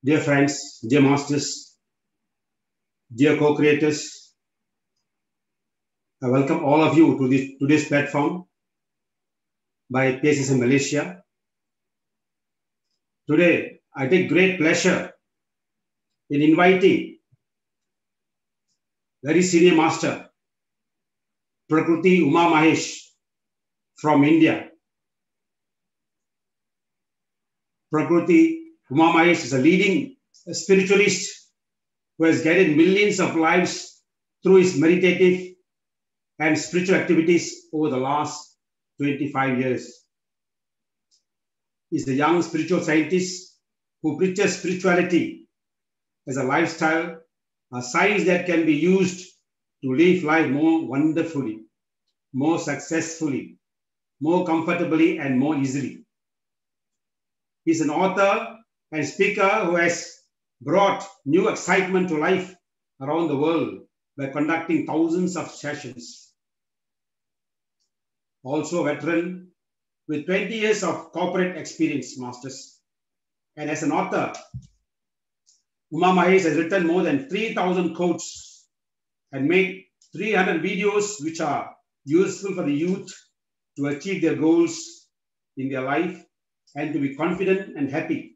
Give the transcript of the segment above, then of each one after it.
Dear friends, dear masters, dear co-creators, I welcome all of you to today's platform by PSSM Malaysia. Today, I take great pleasure in inviting very senior master, Prakriti Uma Mahesh from India. Prakriti Uma Mahesh is a leading spiritualist who has guided millions of lives through his meditative and spiritual activities over the last 25 years. He's a young spiritual scientist who preaches spirituality as a lifestyle, a science that can be used to live life more wonderfully, more successfully, more comfortably, and more easily. He's an author and speaker who has brought new excitement to life around the world by conducting thousands of sessions. Also a veteran with 20 years of corporate experience, masters. And as an author, Uma Mahesh has written more than 3,000 quotes and made 300 videos which are useful for the youth to achieve their goals in their life and to be confident and happy.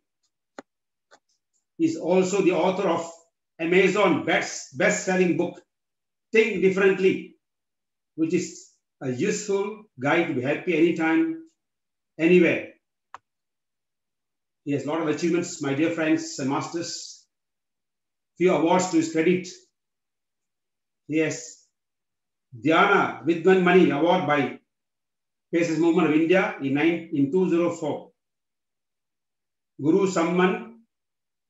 He is also the author of Amazon best-selling book, Think Differently, which is a useful guide to be happy anytime, anywhere. He has a lot of achievements, my dear friends and masters. Few awards to his credit. He has Dhyana Vidwan Mani Award by PSS Movement of India in 2004. Guru Samman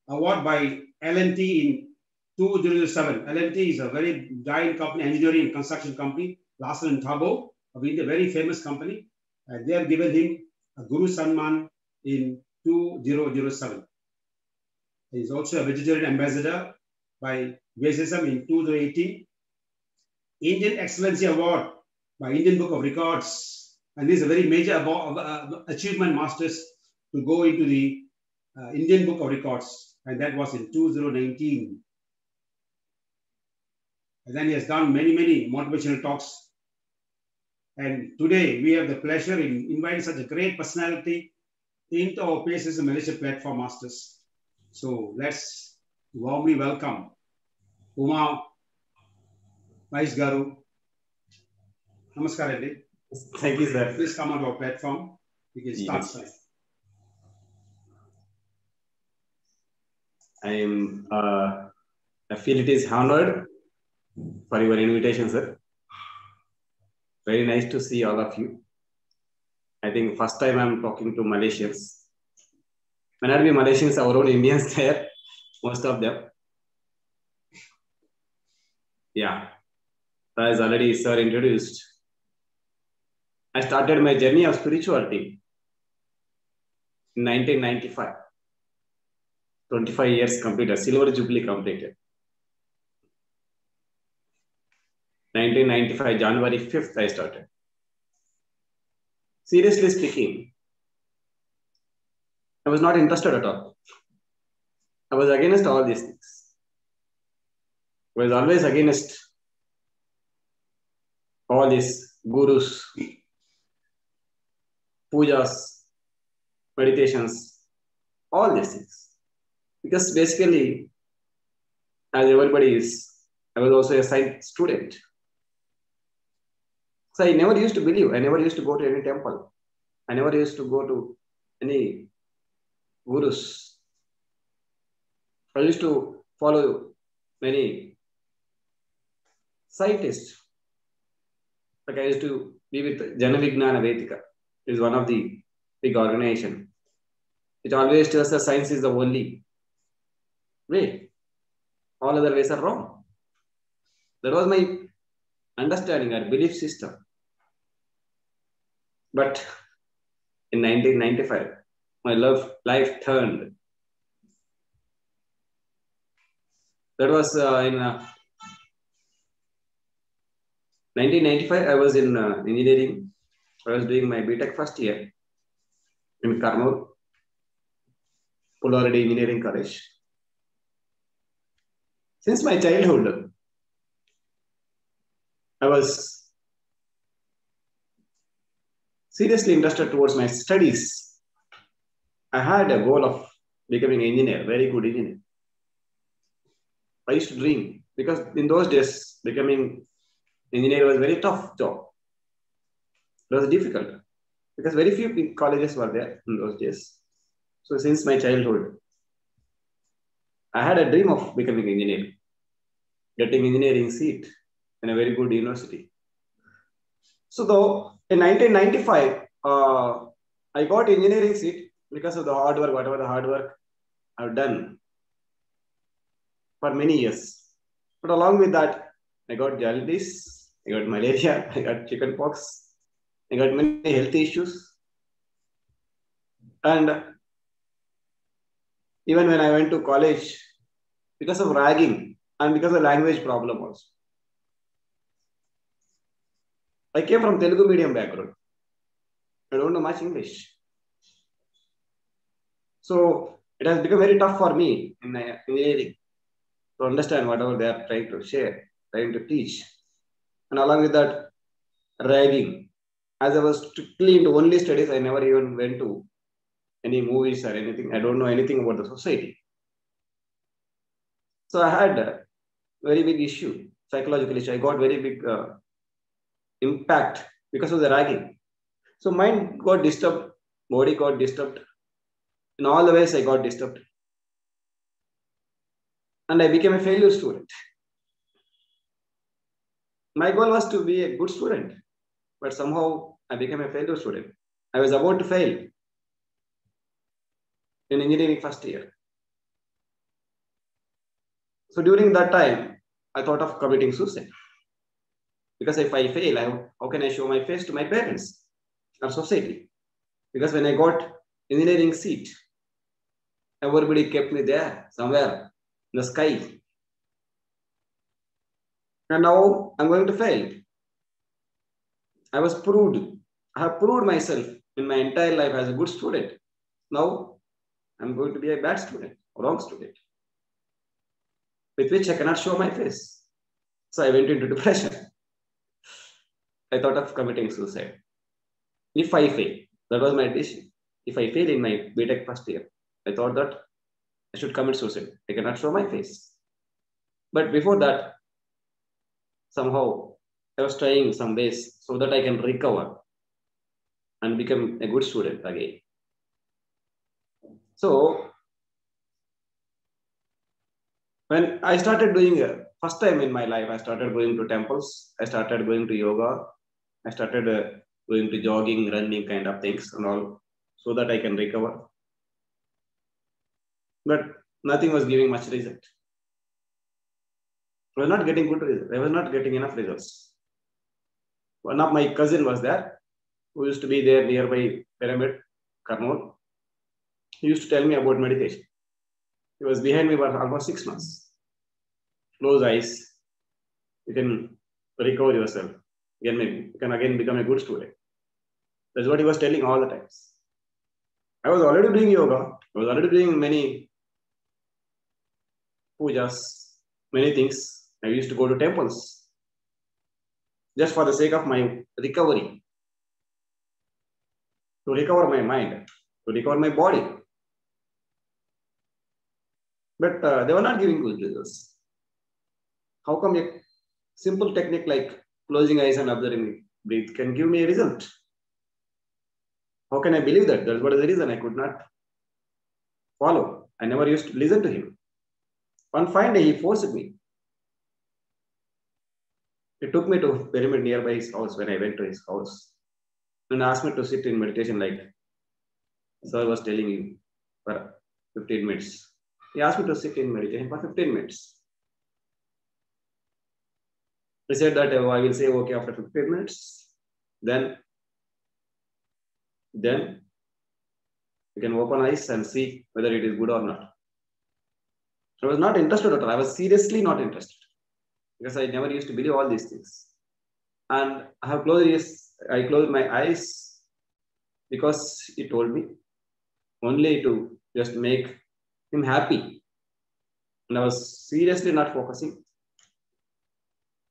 Award by L&T in 2007. L&T is a very giant company, engineering and construction company, Larsen & Toubro of India, very famous company. And they have given him a Guru Samman in 2007. He is also a vegetarian ambassador by VSSM in 2018. Indian Excellency Award by Indian Book of Records. And this is a very major achievement, masters, to go into the Indian Book of Records. And that was in 2019. And then he has done many motivational talks. And today we have the pleasure in inviting such a great personality into our PSSM Malaysia platform, masters. So let's warmly welcome Uma Mahesh Garu. Namaskar, Andy. Thank you, sir. Please come on our platform. We can start. Yes. I feel it is honored for your invitation, sir. Very nice to see all of you. I think first time I'm talking to Malaysians. When are we Malaysians, our own Indians there, most of them. Yeah, as already sir introduced, I started my journey of spirituality in 1995. 25 years completed, silver jubilee completed. 1995, January 5th, I started. Seriously speaking, I was not interested at all. I was against all these things. I was always against all these gurus, pujas, meditations, all these things. Because basically, as everybody is, I was also a science student. So I never used to believe. I never used to go to any temple. I never used to go to any gurus. I used to follow many scientists. Like I used to be with Jana Vijnana Vedika. It is one of the big organizations. It always tells us science is the only way. All other ways are wrong. That was my understanding or belief system. But in 1995, my life turned. That was in 1995, I was in engineering. I was doing my BTech first year in Karnool, Pularadi Engineering College. Since my childhood, I was seriously interested towards my studies. I had a goal of becoming an engineer, very good engineer. I used to dream because in those days, becoming engineer was a very tough job. It was difficult because very few colleges were there in those days. So since my childhood, I had a dream of becoming an engineer, getting engineering seat in a very good university. So though in 1995, I got engineering seat because of the hard work, whatever the hard work I've done for many years. But along with that, I got jaundice, I got malaria, I got chickenpox, I got many health issues. And even when I went to college, because of ragging and because of language problem also. I came from Telugu medium background. I don't know much English. So it has become very tough for me in engineering to understand whatever they are trying to share, trying to teach. And along with that, ragging. As I was strictly into only studies, I never even went to any movies or anything. I don't know anything about the society. So I had a very big issue, psychological issue. I got very big impact because of the ragging. So mind got disturbed, body got disturbed. In all the ways, I got disturbed. And I became a failure student. My goal was to be a good student, but somehow I became a failure student. I was about to fail in engineering first year. So during that time, I thought of committing suicide. Because if I fail, how can I show my face to my parents or society? Because when I got engineering seat, everybody kept me there somewhere in the sky. And now I'm going to fail. I have proved myself in my entire life as a good student. Now I'm going to be a bad student, wrong student, with which I cannot show my face. So I went into depression. I thought of committing suicide. If I fail, that was my decision. If I fail in my BTech first year, I thought that I should commit suicide. I cannot show my face. But before that, somehow I was trying some ways so that I can recover and become a good student again. So when I started doing first time in my life, I started going to temples. I started going to yoga. I started going to jogging, running kind of things and all so that I can recover. But nothing was giving much result. I was not getting good results. I was not getting enough results. One of my cousin was there who used to be there nearby Pyramid, Karnool. He used to tell me about meditation. He was behind me for almost 6 months. Close eyes. You can recover yourself. You can again become a good student. That's what he was telling all the times. I was already doing yoga. I was already doing many pujas, many things. I used to go to temples just for the sake of my recovery, to recover my mind, to recover my body. But they were not giving good results. How come a simple technique like closing eyes and observing breathe can give me a result? How can I believe that? That's what is the reason I could not follow. I never used to listen to him. One fine day, he forced me. He took me to Pyramid nearby his house when I went to his house and asked me to sit in meditation like Sir was telling you for 15 minutes. He asked me to sit in meditation for 15 minutes. He said that I will say okay after 15 minutes. Then you can open eyes and see whether it is good or not. I was not interested at all. I was seriously not interested because I never used to believe all these things. And I closed my eyes because he told me only to just make him happy, And I was seriously not focusing.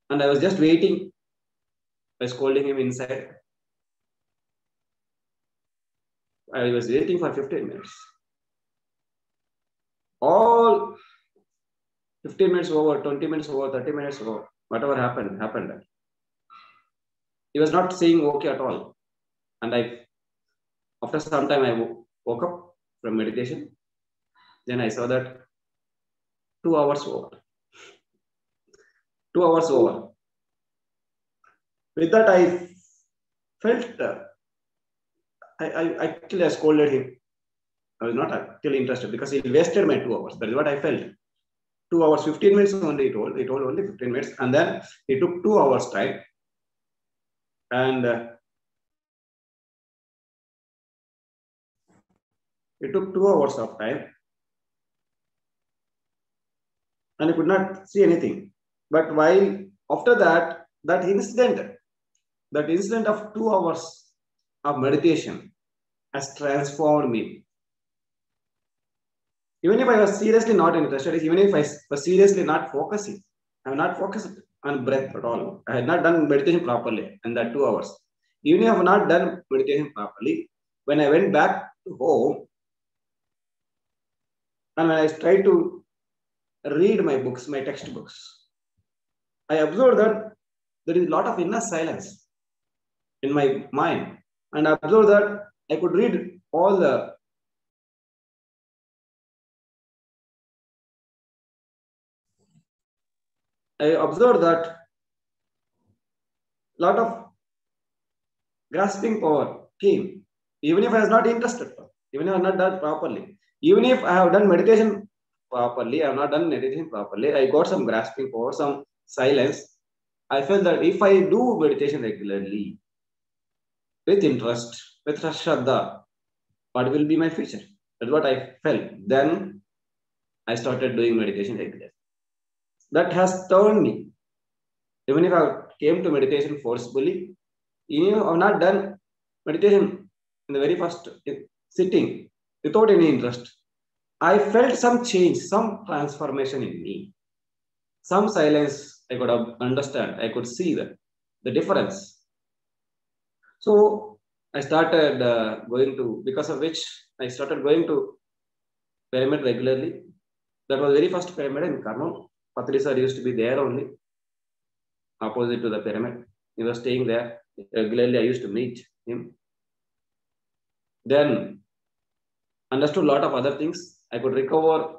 And I was just waiting by scolding him inside. I was waiting for 15 minutes. All 15 minutes over, 20 minutes over, 30 minutes over, whatever happened. He was not saying okay at all. And after some time, I woke up from meditation. Then I saw that 2 hours over. 2 hours over. With that, I felt, I actually scolded him. I was not actually interested because he wasted my 2 hours. That is what I felt. 2 hours, 15 minutes only he told only 15 minutes. And then he took 2 hours time. And it took 2 hours of time. And I could not see anything. But while after that, that incident of 2 hours of meditation has transformed me. Even if I was seriously not interested, even if I was seriously not focusing, I have not focused on breath at all. I had not done meditation properly in that 2 hours. Even if I have not done meditation properly, when I went back to home, and when I tried to read my books, my textbooks, I observed that there is a lot of inner silence in my mind. And I observed that I could read all the I observed that a lot of grasping power came, even if I was not interested, even if I have not done properly. Even if I have done meditation properly, I have not done meditation properly, I got some grasping power, some silence. I felt that if I do meditation regularly, with interest, with Shraddha, what will be my future? That's what I felt. Then I started doing meditation regularly. That has turned me. Even if I came to meditation forcefully, even if I have not done meditation in the very first sitting without any interest, I felt some change, some transformation in me. Some silence I could understand. I could see the difference. So I started because of which I started going to pyramid regularly. That was very first pyramid in Karnool. Patri sir used to be there only, opposite to the pyramid. He was staying there. Regularly I used to meet him. Then understood a lot of other things. I could recover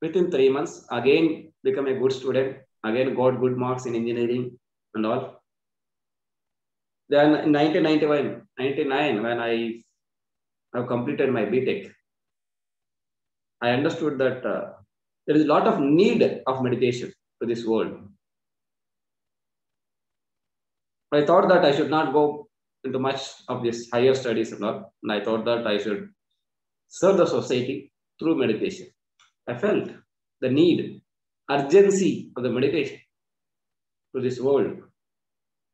within 3 months. Again, become a good student. Again, got good marks in engineering and all. Then in 1999, when I have completed my BTech, I understood that there is a lot of need of meditation to this world. I thought that I should not go into much of this higher studies and all. And I thought that I should serve the society through meditation. I felt the need, urgency of the meditation to this world.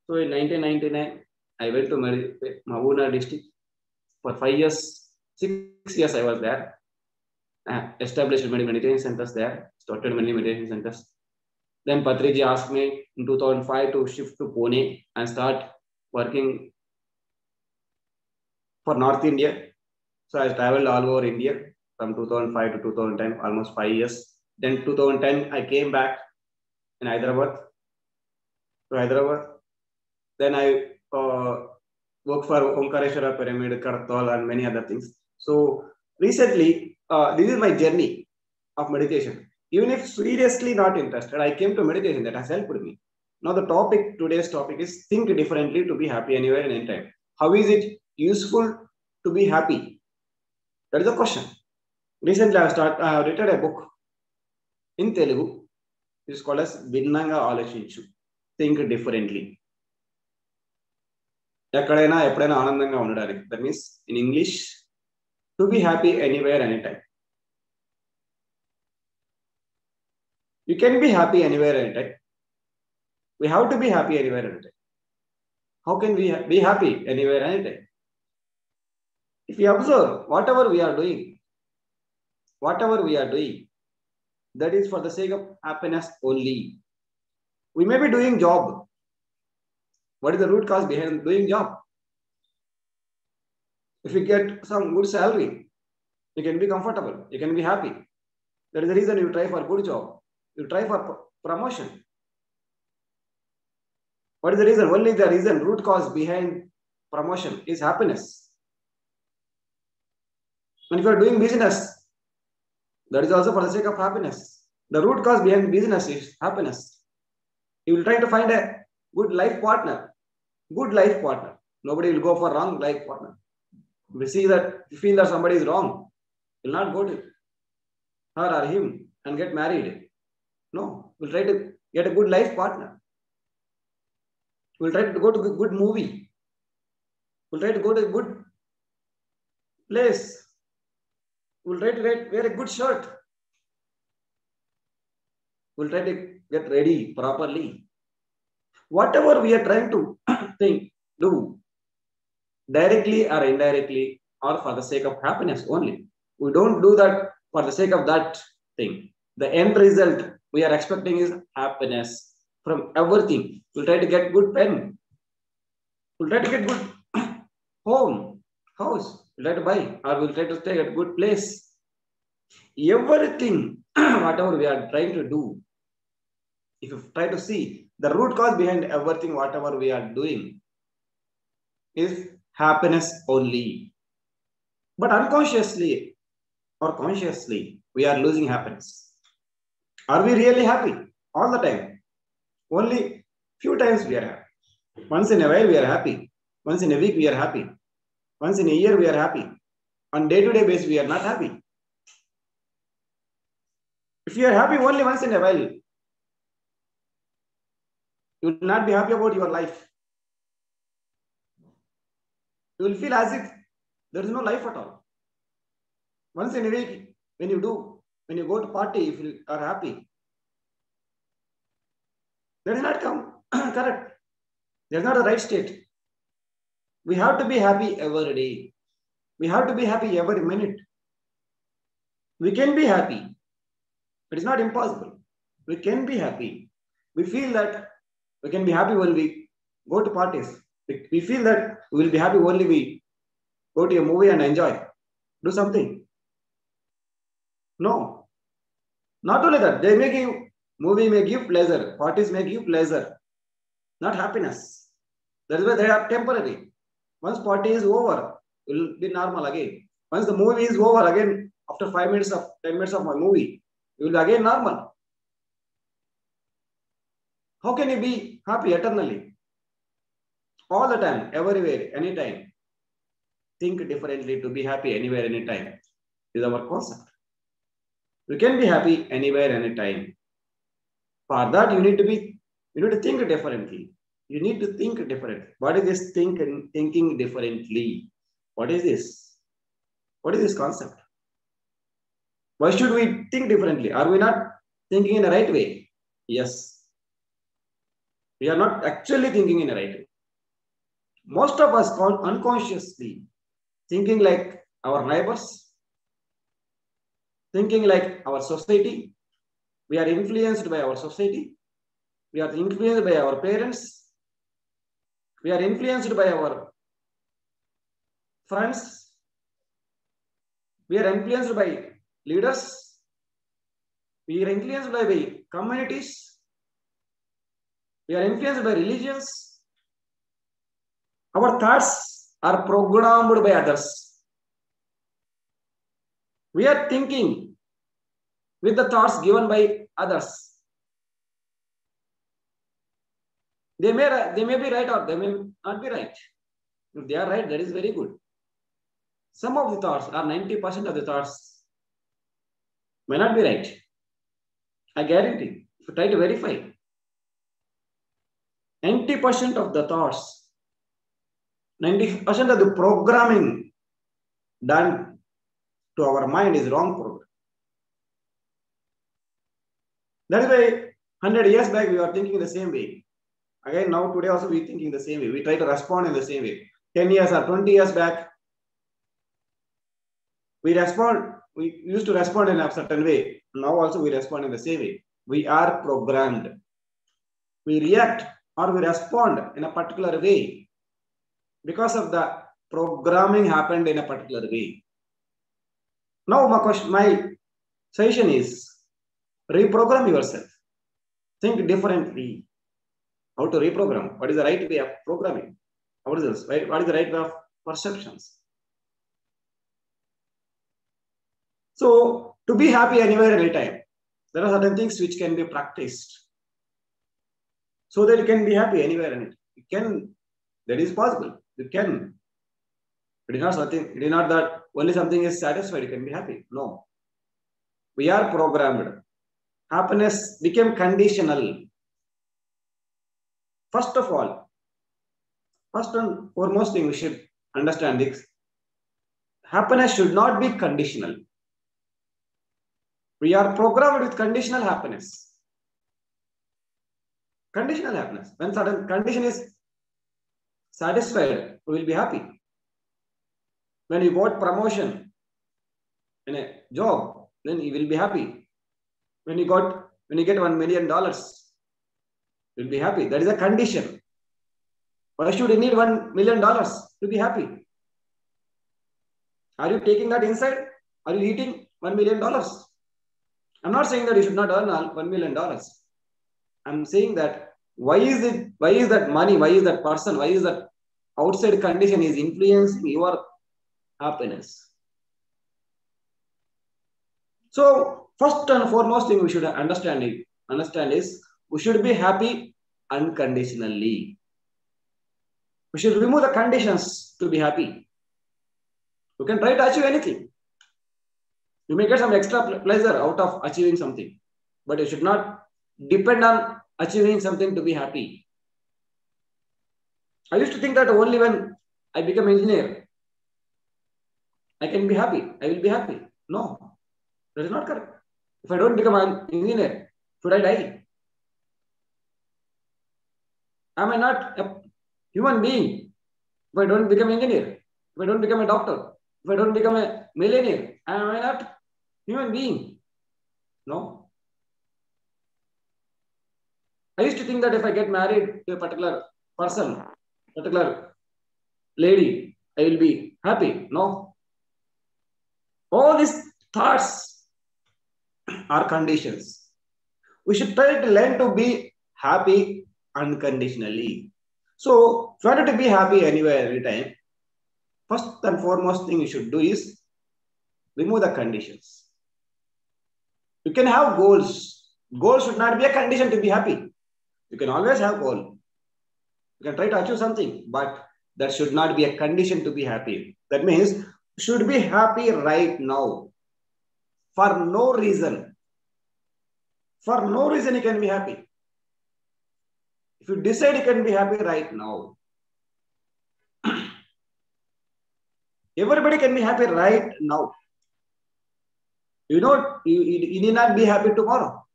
So in 1999, I went to Mahbubnagar district. For 5 years, 6 years I was there. I established many meditation centers there, started many meditation centers. Then Patriji asked me in 2005 to shift to Pune and start working for North India. So I traveled all over India from 2005 to 2010, almost 5 years. Then 2010, I came back in Hyderabad. Then I worked for Omkareshwara Pyramid, Kartal, and many other things. So recently, this is my journey of meditation. Even if seriously not interested, I came to meditation. That has helped me. Now today's topic is think differently to be happy anywhere and anytime. How is it useful to be happy? That is the question. Recently, I have written a book in Telugu. It is called as Vinnanga Alochinchu. Think differently. That means in English, to be happy anywhere, anytime. You can be happy anywhere, anytime. We have to be happy anywhere, anytime. How can we be happy anywhere, anytime? If we observe whatever we are doing, that is for the sake of happiness only. We may be doing job. What is the root cause behind doing job? If you get some good salary, you can be comfortable, you can be happy. That is the reason you try for a good job. You try for promotion. What is the reason? Only the reason, root cause behind promotion is happiness. And if you are doing business, that is also for the sake of happiness. The root cause behind business is happiness. You will try to find a good life partner. Good life partner. Nobody will go for wrong life partner. If you see that, you feel that somebody is wrong, you will not go to her or him and get married. No, we'll try to get a good life partner. We'll try to go to a good movie. We'll try to go to a good place. We'll try to wear a good shirt. We'll try to get ready properly. Whatever we are trying to think, do, directly or indirectly, or for the sake of happiness only. We don't do that for the sake of that thing. The end result we are expecting is happiness from everything. We'll try to get good pen. We'll try to get good home, house. We'll try to buy, or we'll try to stay at a good place. Everything, whatever we are trying to do, if you try to see the root cause behind everything, whatever we are doing, is happiness only. But unconsciously or consciously, we are losing happiness. Are we really happy all the time? Only few times we are happy. Once in a while we are happy. Once in a week we are happy. Once in a year we are happy. On day-to-day basis we are not happy. If you are happy only once in a while, you will not be happy about your life. You will feel as if there is no life at all. Once in a week, when you go to party, if you are happy, that is not correct. That is not the right state. We have to be happy every day. We have to be happy every minute. We can be happy. It is not impossible. We can be happy. We feel that we can be happy when we go to parties. We feel that we will be happy only we go to a movie and enjoy. Do something. No. Not only that, movie may give pleasure, parties may give pleasure, not happiness. That is why they are temporary. Once party is over, it will be normal again. Once the movie is over, again, after 10 minutes of my movie, it will be again normal. How can you be happy eternally? All the time, everywhere, anytime. Think differently to be happy anywhere, anytime is our concept. You can be happy anywhere, anytime. For that, you need to think differently. You need to think differently. What is this thinking differently? What is this? What is this concept? Why should we think differently? Are we not thinking in the right way? Yes. We are not actually thinking in the right way. Most of us unconsciously thinking like our neighbors, thinking like our society. We are influenced by our society. We are influenced by our parents. We are influenced by our friends. We are influenced by leaders. We are influenced by communities. We are influenced by religions. Our thoughts are programmed by others. We are thinking with the thoughts given by others. They may be right or they may not be right. If they are right, that is very good. Some of the thoughts, or 90% of the thoughts, may not be right. I guarantee. If you try to verify, 90% of the thoughts, 90% of the programming done to our mind is wrong program. That is why 100 years back we were thinking the same way. Again, now today also we are thinking the same way. We try to respond in the same way. 10 years or 20 years back, we respond we used to respond in a certain way. Now also we respond in the same way. We are programmed. We react or we respond in a particular way because of the programming happened in a particular way. Now my suggestion is reprogram yourself. Think differently. How to reprogram? What is the right way of programming? What is the right way of perceptions? So, to be happy anywhere, anytime, there are certain things which can be practiced so that you can be happy anywhere and you can. That is possible. You can. It is not something. It is not that only something is satisfied. You can be happy. No. We are programmed. Happiness became conditional. First of all, first and foremost thing we should understand is happiness should not be conditional. We are programmed with conditional happiness. Conditional happiness. When certain condition is satisfied, we will be happy. When you got promotion in a job, then you will be happy. When you get $1 million, you will be happy. That is a condition. Why should you need $1 million to be happy? Are you taking that inside? Are you eating $1 million? I'm not saying that you should not earn $1 million. I'm saying that why is that money, why is that person, why is that outside condition is influencing your happiness? So first and foremost thing we should understand is we should be happy unconditionally. We should remove the conditions to be happy. You can try to achieve anything. You may get some extra pleasure out of achieving something, but you should not depend on achieving something to be happy. I used to think that only when I become engineer, I can be happy. I will be happy. No, that is not correct. If I don't become an engineer, should I die? Am I not a human being if I don't become an engineer? If I don't become a doctor? If I don't become a millionaire, am I not a human being? No. I used to think that if I get married to a particular person, particular lady, I will be happy. No. All these thoughts are conditions. We should try to learn to be happy unconditionally. So, if you want to be happy anywhere, anytime, first and foremost thing you should do is remove the conditions. You can have goals. Goals should not be a condition to be happy. You can always have goal. You can try to achieve something, but that should not be a condition to be happy. That means you should be happy right now. For no reason. For no reason you can be happy. If you decide you can be happy right now. Everybody can be happy right now. You need not be happy tomorrow.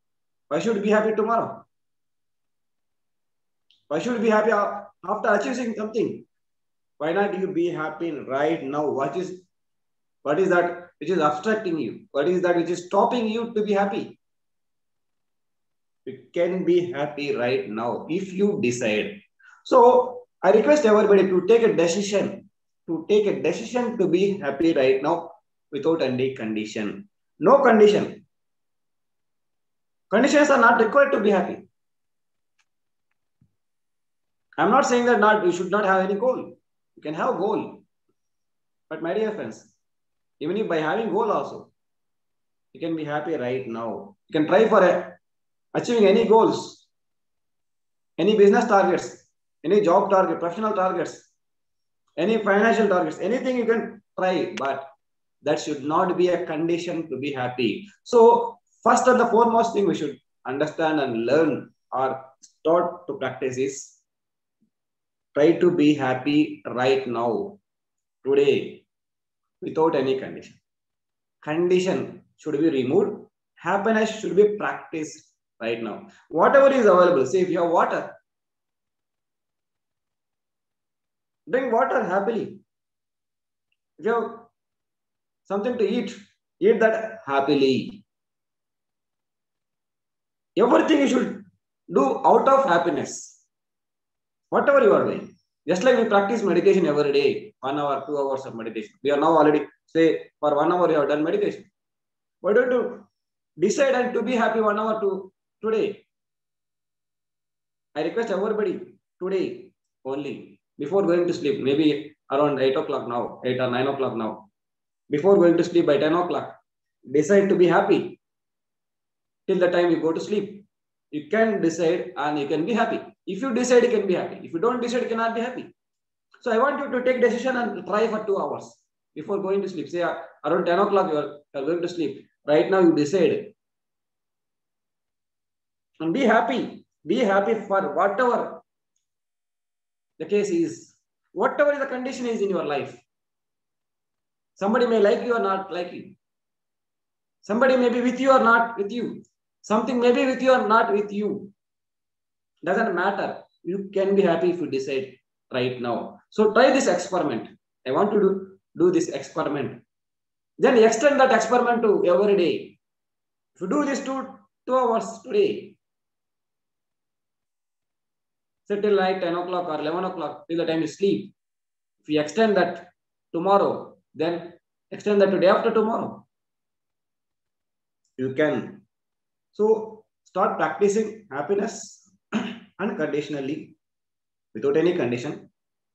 Why should you be happy tomorrow? Why should you be happy after achieving something? Why not you be happy right now? What is that which is obstructing you? What is that which is stopping you to be happy? You can be happy right now if you decide. So I request everybody to take a decision. To be happy right now without any condition. No condition. Conditions are not required to be happy. I'm not saying that you should not have any goal. You can have goal. But my dear friends, even if by having goal also, you can be happy right now. You can try for achieving any goals, any business targets, any job target, professional targets, any financial targets, anything you can try, but that should not be a condition to be happy. So first and the foremost thing we should understand and learn or start to practice is try to be happy right now, today, without any condition. Condition should be removed. Happiness should be practiced right now. Whatever is available, say if you have water, drink water happily. If you have something to eat, Eat that happily. Everything you should do out of happiness. Whatever you are doing. Just like we practice meditation every day, 1 hour, 2 hours of meditation. We are now already, say, for 1 hour you have done meditation. Why don't you decide and to be happy 1 hour today? I request everybody today only, before going to sleep, maybe around 8 o'clock now, 8 or 9 o'clock now, before going to sleep by 10 o'clock, decide to be happy till the time you go to sleep. You can decide and you can be happy. If you decide, you can be happy. If you don't decide, you cannot be happy. So I want you to take decision and try for 2 hours before going to sleep. Say around 10 o'clock you are going to sleep. Right now you decide. And be happy. Be happy for whatever the case is. Whatever the condition is in your life. Somebody may like you or not like you. Somebody may be with you or not with you. Something may be with you or not with you. Doesn't matter. You can be happy if you decide right now. So try this experiment. I want to do this experiment. Then extend that experiment to every day. If you do this 2 hours today, say till night 10 o'clock or 11 o'clock till the time you sleep. If you extend that tomorrow, then extend that to day after tomorrow. You can. So start practicing happiness unconditionally, without any condition.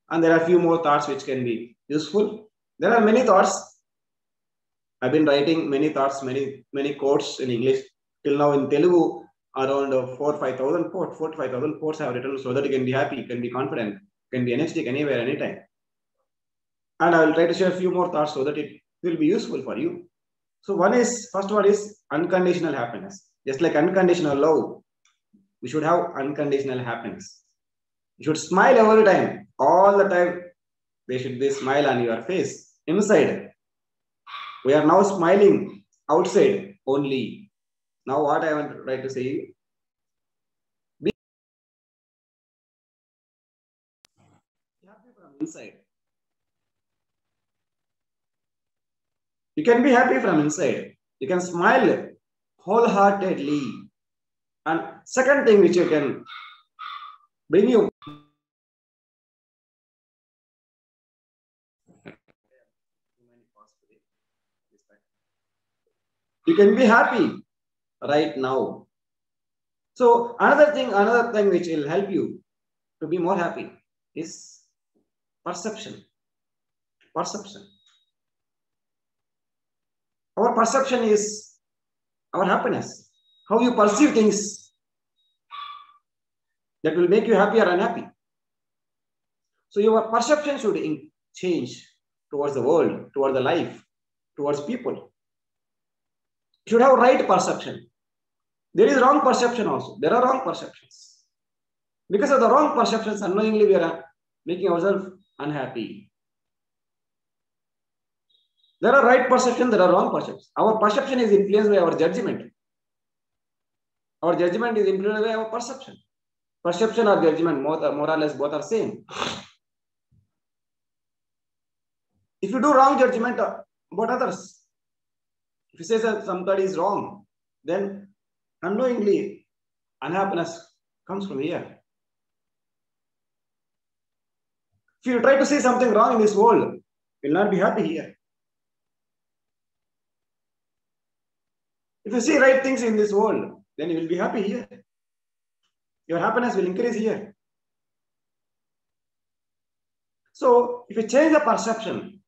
And there are a few more thoughts which can be useful. There are many thoughts. I've been writing many thoughts, many quotes in English. Till now in Telugu, around 4,000 or 5,000 quotes. 4,000 to 5,000 quotes I have written so that you can be happy, you can be confident, you can be energetic anywhere, anytime. And I will try to share a few more thoughts so that it will be useful for you. So first one is unconditional happiness. Just like unconditional love, we should have unconditional happiness. You should smile every time, all the time. There should be a smile on your face, inside. We are now smiling outside only. Now what I want to try to say, be happy from inside. You can be happy from inside. You can smile wholeheartedly. And second thing which you can bring you. You can be happy right now. So another thing which will help you to be more happy is perception. Perception. Our perception is our happiness. How you perceive things that will make you happy or unhappy. So your perception should change towards the world, towards the life, towards people. You should have right perception. There is wrong perception also. There are wrong perceptions. Because of the wrong perceptions, unknowingly we are making ourselves unhappy. There are right perceptions, there are wrong perceptions. Our perception is influenced by our judgment. Our judgment is influenced by our perception. Perception or judgment, more or less, both are same. If you do wrong judgment about others, if you say that somebody is wrong, then unknowingly unhappiness comes from here. If you try to say something wrong in this world, you will not be happy here. If you see right things in this world, then you will be happy here. Your happiness will increase here. So, if you change the perception,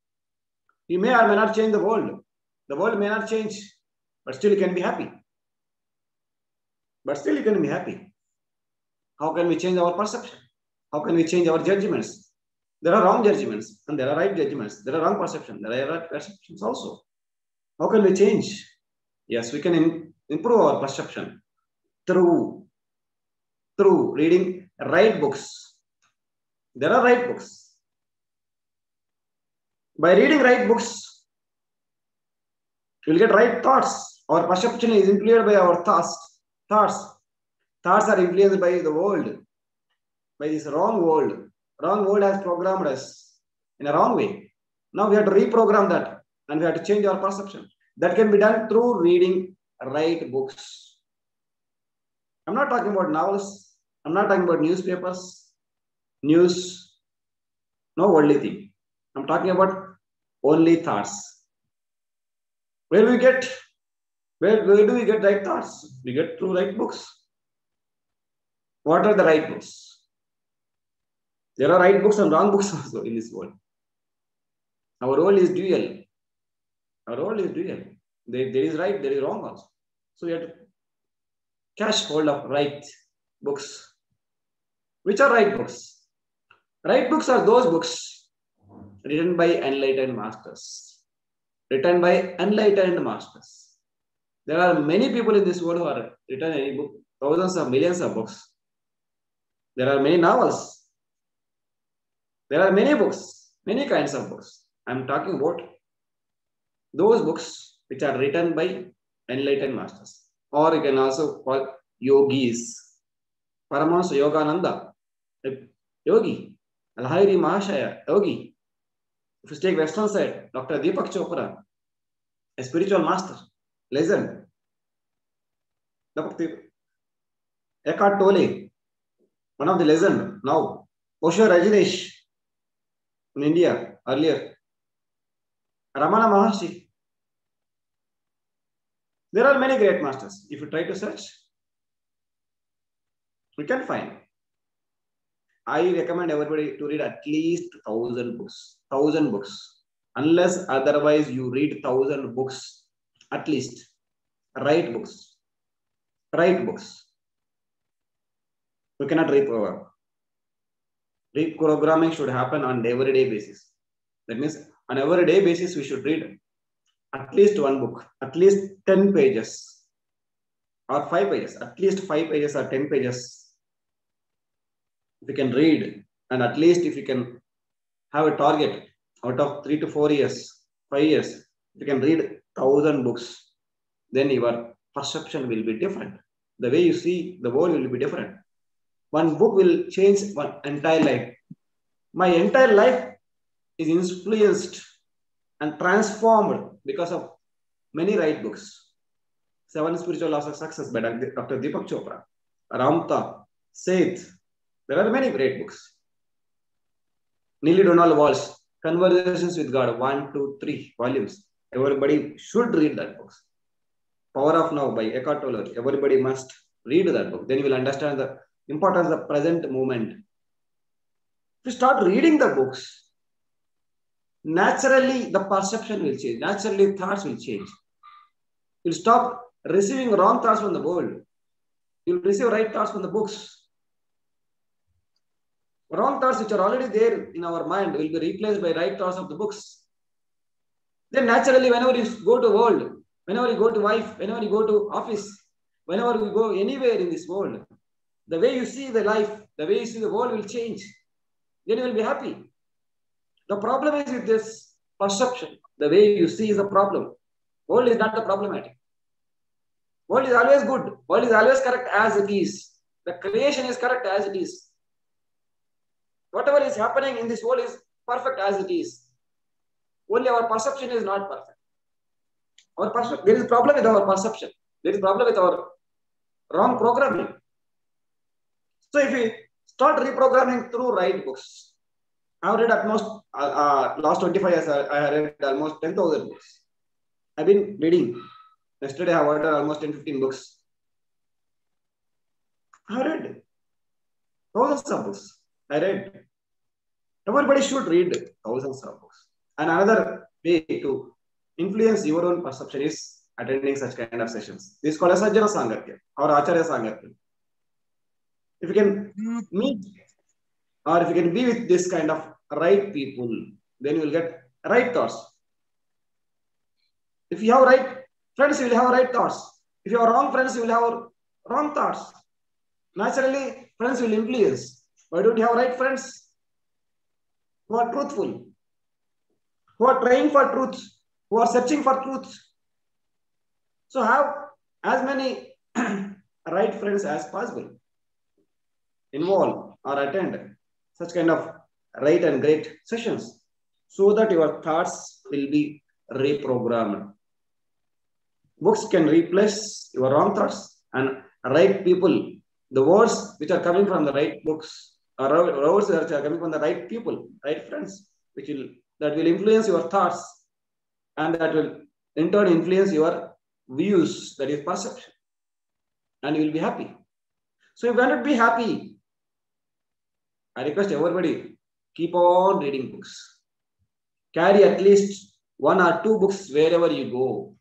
you may or may not change the world. The world may not change, but still you can be happy. But still you can be happy. How can we change our perception? How can we change our judgments? There are wrong judgments and there are right judgments. There are wrong perceptions. There are right perceptions also. How can we change? Yes, we can improve our perception through reading right books. There are right books. By reading right books, you will get right thoughts. Our perception is influenced by our thoughts. Thoughts are influenced by the world, by this wrong world. Wrong world has programmed us in a wrong way. Now we have to reprogram that and we have to change our perception. That can be done through reading right books. I'm not talking about novels. I'm not talking about newspapers, news. No worldly thing. I'm talking about only thoughts. Where do we get right thoughts? We get through right books. What are the right books? There are right books and wrong books also in this world. Our world is dual. Our world is dual. There is right, there is wrong also. So we have to catch hold of right books. Which are right books? Right books are those books written by enlightened masters. Written by enlightened masters. There are many people in this world who are written any book, thousands of millions of books. There are many novels. There are many books, many kinds of books. I'm talking about those books which are written by enlightened masters. Or you can also call yogis. Paramahansa Yogananda, a yogi. Lahiri Mahashaya, yogi. If you take Western side, Dr. Deepak Chopra, a spiritual master, legend. Eckhart Tolle, one of the legend now. Osho Rajneesh in India earlier. Ramana Maharshi. There are many great masters. If you try to search, we can find. I recommend everybody to read at least 1,000 books. 1,000 books. Unless otherwise you read 1,000 books, at least. Write books. Write books. We cannot reprogram. Reprogramming should happen on everyday basis. That means on everyday basis we should read at least one book, at least 10 pages or 5 pages, at least 5 pages or 10 pages. If you can read, and at least if you can have a target out of 3 to 4 years, 5 years, if you can read 1,000 books, then your perception will be different. The way you see the world will be different. One book will change one entire life. My entire life is influenced and transformed because of many right books. 7 Spiritual Laws of Success by Dr. Deepak Chopra, Ramtha, Seth. There are many great books. Neely Donald Walsh, Conversations with God, 1, 2, 3 volumes. Everybody should read that book. Power of Now by Eckhart Tolle. Everybody must read that book. Then you will understand the importance of the present moment. If you start reading the books, naturally the perception will change. Naturally thoughts will change. You'll stop receiving wrong thoughts from the world. You'll receive right thoughts from the books. Wrong thoughts which are already there in our mind will be replaced by right thoughts of the books. Then naturally, whenever you go to world, whenever you go to wife, whenever you go to office, whenever you go anywhere in this world, the way you see the life, the way you see the world will change. Then you will be happy. The problem is with this perception. The way you see is the problem. World is not the problematic. World is always good. World is always correct as it is. The creation is correct as it is. Whatever is happening in this world is perfect as it is. Only our perception is not perfect. There is a problem with our perception. There is a problem with our wrong programming. So if we start reprogramming through right books, I have read at most, last 25 years, I have read almost 10,000 books. I've been reading. Yesterday I have ordered almost 10-15 books. I have read thousands of books. I read. Everybody should read thousands of books. And another way to influence your own perception is attending such kind of sessions. This is called as Sajjana Sangatya or Acharya Sangatya. If you can meet or if you can be with this kind of right people, then you will get right thoughts. If you have right friends, you will have right thoughts. If you have wrong friends, you will have wrong thoughts. Naturally, friends will influence. Why don't you have right friends who are truthful, who are trying for truth, who are searching for truth? So have as many right friends as possible. Involve or attend such kind of right and great sessions so that your thoughts will be reprogrammed. Books can replace your wrong thoughts and right people. The words which are coming from the right books are words which are coming from the right people, right friends, that will influence your thoughts and that will in turn influence your views, that is perception, and you will be happy. So if you want to be happy, I request everybody, keep on reading books. Carry at least 1 or 2 books wherever you go.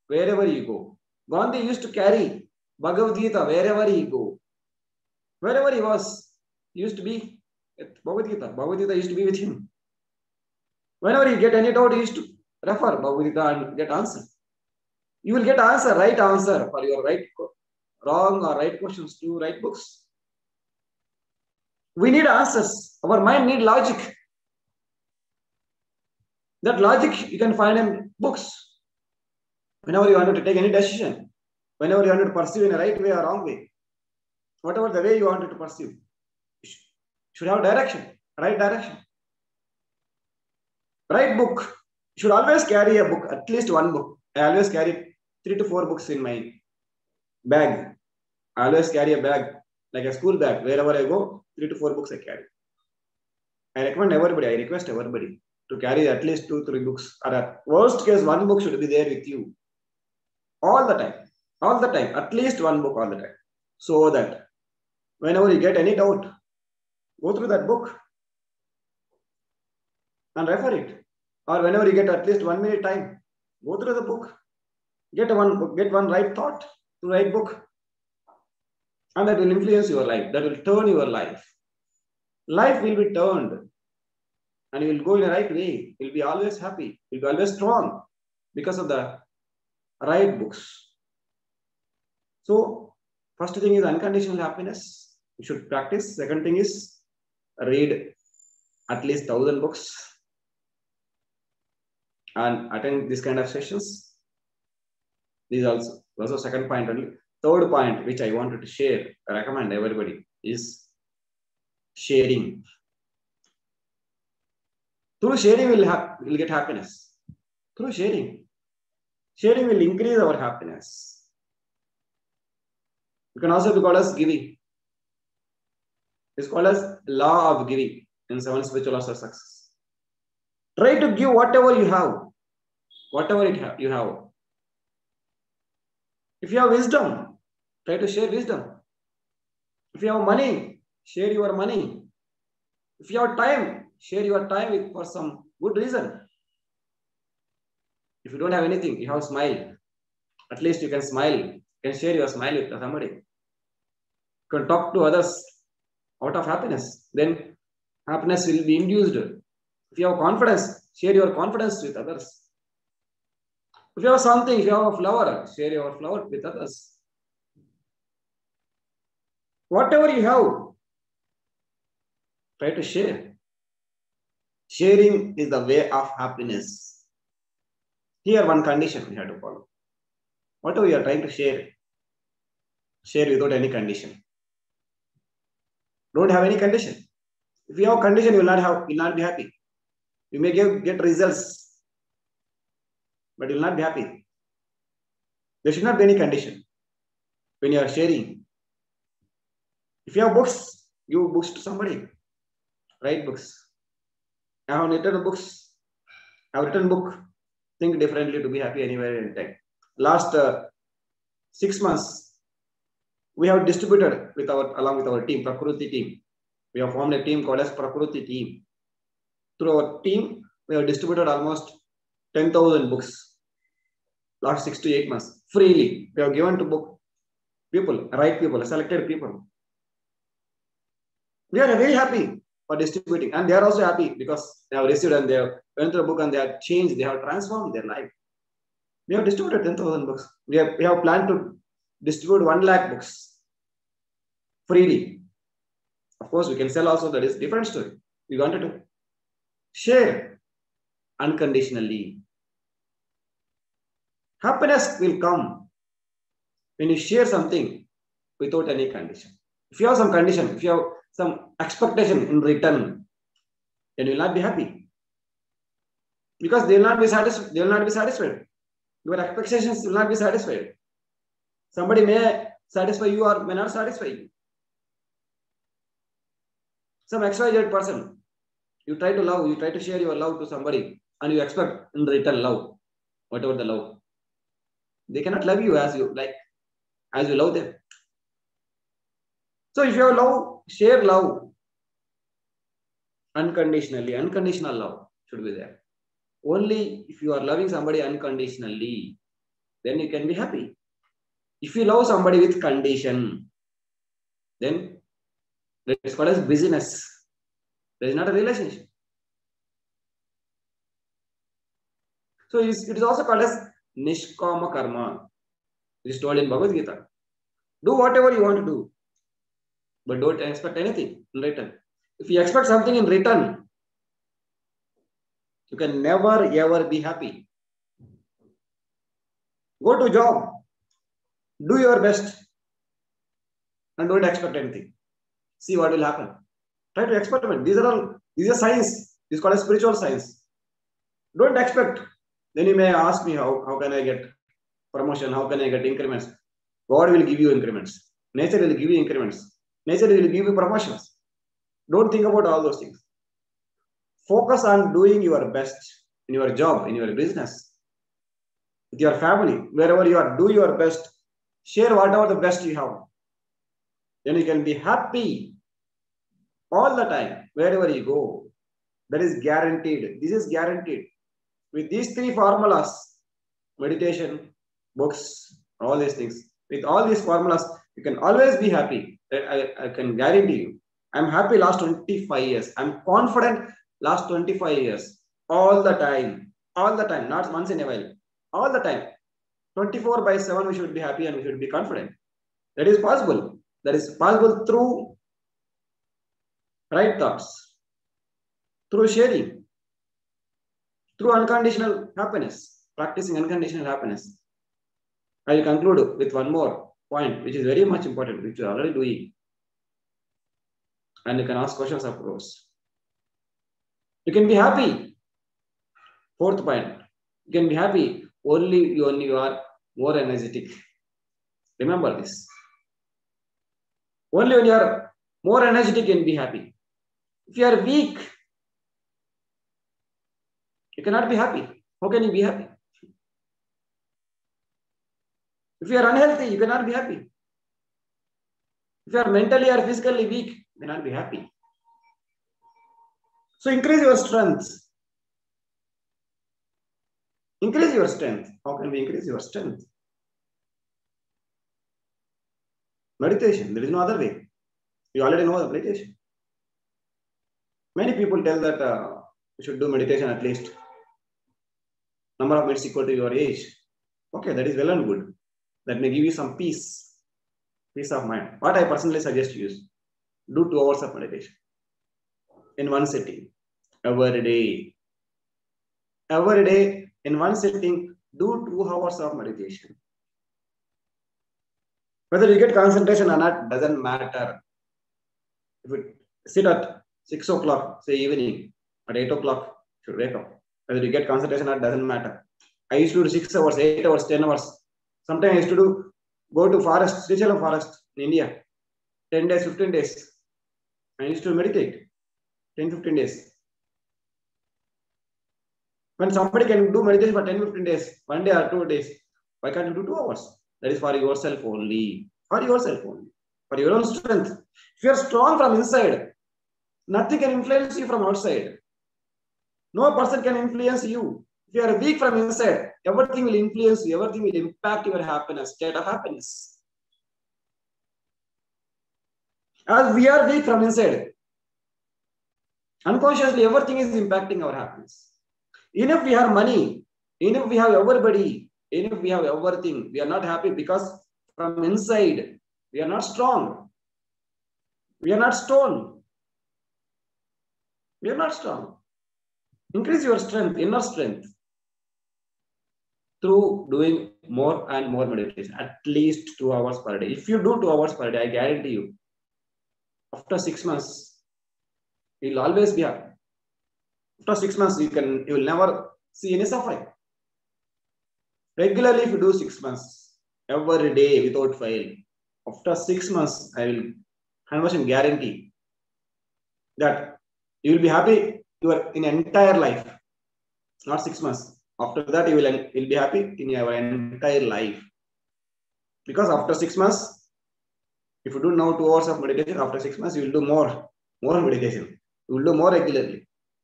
Wherever you go. Gandhi used to carry Bhagavad Gita wherever he go. Wherever he was, he used to be at Bhagavad Gita. Bhagavad Gita used to be with him. Whenever he get any doubt, he used to refer Bhagavad Gita and get answer. You will get answer, right answer for your wrong or right questions to right books. We need answers. Our mind need logic. That logic you can find in books. Whenever you want to take any decision, whenever you want to pursue in a right way or wrong way, whatever the way you wanted to pursue, you should have direction, right direction. Right book. You should always carry a book, at least one book. I always carry 3 to 4 books in my bag. I always carry a bag, like a school bag. Wherever I go, 3 to 4 books I carry. I request everybody to carry at least 2 to 3 books. Or at worst case, 1 book should be there with you. All the time, at least 1 book all the time. So that whenever you get any doubt, go through that book and refer it. Or whenever you get at least 1 minute time, go through the book. Get one right thought to right book. And that will influence your life. That will turn your life. Life will be turned. And you will go in the right way. You will be always happy. You will be always strong because of the right books. So, first thing is unconditional happiness. You should practice. Second thing is read at least 1,000 books and attend this kind of sessions. This is also second point only. Third point, which I wanted to share, recommend everybody, is sharing. Through sharing, we'll get happiness. Through sharing. Sharing will increase our happiness. You can also be called as giving. It's called as law of giving in 7 spiritual laws of success. Try to give whatever you have. Whatever you have. If you have wisdom, try to share wisdom. If you have money, share your money. If you have time, share your time for some good reason. If you don't have anything, you have smile. At least you can smile. You can share your smile with somebody. You can talk to others out of happiness. Then happiness will be induced. If you have confidence, share your confidence with others. If you have something, if you have a flower, share your flower with others. Whatever you have, try to share. Sharing is the way of happiness. Here, one condition we have to follow. Whatever you are trying to share without any condition. Don't have any condition. If you have condition, you will not be happy. You may get results, but you will not be happy. There should not be any condition when you are sharing. If you have books, give books to somebody. Write books. I have written books. I have written book. Think differently to be happy anywhere in time. Last 6 months, we have distributed along with our team, Prakruti team. We have formed a team called as Prakruti team. Through our team, we have distributed almost 10,000 books. Last 6 to 8 months, freely. We have given to book people, right people, selected people. We are very happy for distributing, and they are also happy because they have received and they have went through the book and they have changed, they have transformed their life. We have distributed 10,000 books. We have planned to distribute 1 lakh books freely. Of course, we can sell also, that is a different story. We wanted to share unconditionally. Happiness will come when you share something without any condition. If you have some condition, if you have some expectation in return, then you will not be happy. Because they will not be satisfied. Your expectations will not be satisfied. Somebody may satisfy you or may not satisfy you. Some XYZ person, you try to love, you try to share your love to somebody, and you expect in return love, whatever the love. They cannot love you as you like, as you love them. So if you have love, share love unconditionally. Unconditional love should be there. Only if you are loving somebody unconditionally, then you can be happy. If you love somebody with condition, then that is called as business. That is not a relationship. So it is also called as Nishkama Karma. It is told in Bhagavad Gita. Do whatever you want to do, but don't expect anything in return. If you expect something in return, you can never ever be happy. Go to job, do your best, and don't expect anything. See what will happen. Try to experiment. These are science. This is called as spiritual science. Don't expect. Then you may ask me, how can I get promotion? How can I get increments? God will give you increments. Nature will give you increments. Nature will give you promotions. Don't think about all those things. Focus on doing your best in your job, in your business, with your family, wherever you are. Do your best. Share whatever the best you have. Then you can be happy all the time, wherever you go. That is guaranteed. This is guaranteed. With these three formulas, meditation, books, all these things, with all these formulas, you can always be happy. I can guarantee you. I'm happy last 25 years. I'm confident last 25 years. All the time. All the time. Not once in a while. All the time. 24/7 we should be happy and we should be confident. That is possible. That is possible through right thoughts, through sharing, through unconditional happiness, practicing unconditional happiness. I will conclude with one more point, which is very much important, which we are already doing. And you can ask questions, of course. You can be happy. Fourth point. You can be happy only when you are more energetic. Remember this. Only when you are more energetic, you can be happy. If you are weak, you cannot be happy. How can you be happy? If you are unhealthy, you cannot be happy. If you are mentally or physically weak, you cannot be happy. So increase your strength. Increase your strength. How can we increase your strength? Meditation. There is no other way. You already know the meditation. Many people tell that you should do meditation at least number of minutes equal to your age. Okay, that is well and good. That may give you some peace of mind. What I personally suggest you is do 2 hours of meditation in one sitting every day. Every day in one sitting, do 2 hours of meditation. Whether you get concentration or not doesn't matter. If you sit at 6 o'clock, say evening, at 8 o'clock, you should wake up. Whether you get concentration or not doesn't matter. I used to do 6 hours, 8 hours, 10 hours. Sometimes I used to go to forest, Srichalam forest in India, 10 days, 15 days. I used to meditate 10, 15 days. When somebody can do meditation for 10, 15 days, 1 day or 2 days, why can't you do 2 hours? That is for yourself only. For yourself only. For your own strength. If you are strong from inside, nothing can influence you from outside. No person can influence you. If you are weak from inside, everything will influence you. Everything will impact your happiness, state of happiness. As we are weak from inside, unconsciously everything is impacting our happiness. Even if we have money, even if we have everybody, even if we have everything, we are not happy because from inside, we are not strong. We are not stone. We are not strong. Increase your strength, inner strength, through doing more and more meditation, at least 2 hours per day. If you do 2 hours per day, I guarantee you, after 6 months, you will always be happy. After 6 months, you will never see any suffering. Regularly, if you do 6 months, every day without fail, after 6 months, I will 100% guarantee that you will be happy your in entire life, not 6 months. After that, you will be happy in your entire life. Because after 6 months, if you do now 2 hours of meditation, after 6 months, you will do more meditation. You will do more regularly.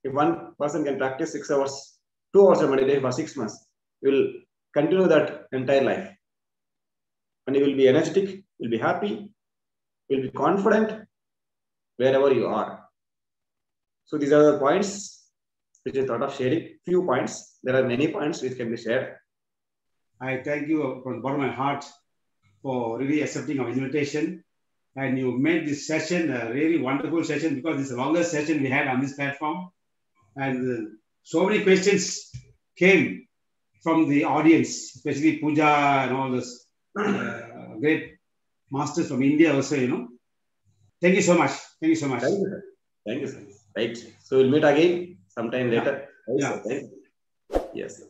If one person can practice 6 hours, 2 hours of meditation for 6 months, you will continue that entire life. And you will be energetic, you will be happy, you will be confident wherever you are. So these are the points which I thought of sharing. Few points. There are many points which can be shared. I thank you from the bottom of my heart for really accepting our invitation. And you made this session a really wonderful session because it's the longest session we had on this platform. And so many questions came from the audience, especially Pooja and all those great masters from India also, you know. Thank you so much. Thank you so much. Thank you, sir. Thank you, sir. Right. So we'll meet again sometime later. Yeah. Yes.